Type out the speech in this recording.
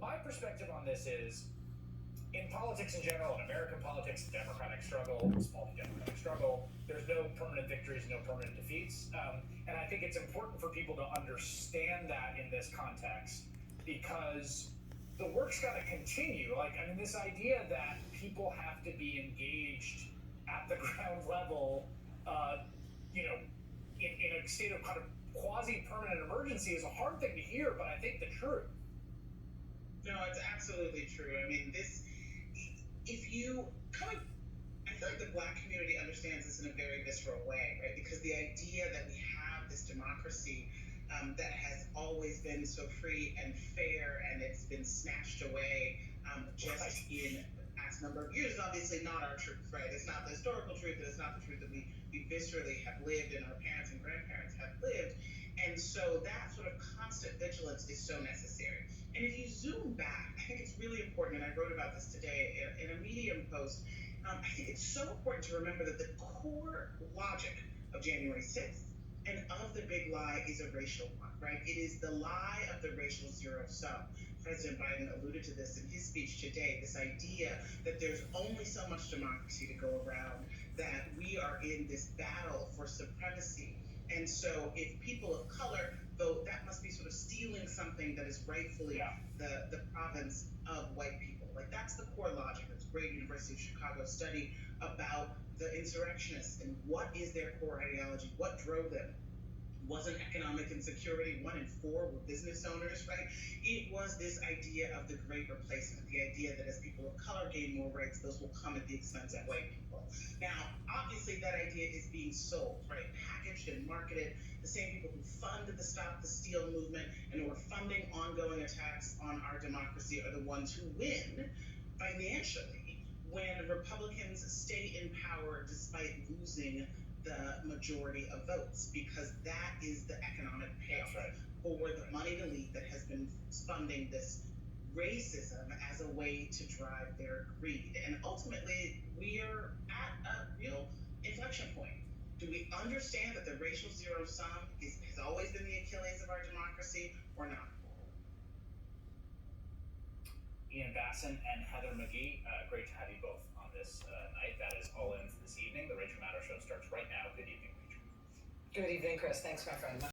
My perspective on this is in politics in general, in American politics, the Democratic struggle, small d Democratic struggle, there's no permanent victories, no permanent defeats. And I think it's important for people to understand that in this context because the work's got to continue. Like, I mean, this idea that people have to be engaged at the ground level, you know, in a state of kind of quasi-permanent emergency is a hard thing to hear, but I think the truth. No, it's absolutely true. I mean, if you kind of, I feel like the Black community understands this in a very visceral way, right? Because the idea that we have this democracy that has always been so free and fair, and it's been snatched away just in the past number of years, is obviously not our truth, right? It's not the historical truth, and it's not the truth that we viscerally have lived and our parents and grandparents have lived. And so that sort of constant vigilance is so necessary. And if you zoom back, I think it's really important, and I wrote about this today in a Medium post. I think it's so important to remember that the core logic of January 6th and of the big lie is a racial one, right? It is the lie of the racial zero sum. President Biden alluded to this in his speech today, this idea that there's only so much democracy to go around, that we are in this battle for supremacy. And so if people of color vote, that must be sort of stealing something that is rightfully the province of white people. Like, that's the core logic. It's a great University of Chicago study about the insurrectionists and what is their core ideology, what drove them. Wasn't economic insecurity. 1 in 4 were business owners, right? It was this idea of the great replacement, the idea that as people of color gain more rights, those will come at the expense of white people. Now, obviously, that idea is being sold, right? Packaged and marketed. The same people who funded the Stop the Steal movement and who are funding ongoing attacks on our democracy are the ones who win financially when Republicans stay in power despite losing the majority of votes, because that is the economic payoff for the moneyed elite that has been funding this racism as a way to drive their greed. And ultimately, we are at a real inflection point. Do we understand that the racial zero sum has always been the Achilles of our democracy, or not? Ian Basson and Heather McGhee, great to have you both on this night. That is all in for this evening. The Rachel Maddow Show starts right now. Good evening, Rachel. Good evening, Chris. Thanks, my friend.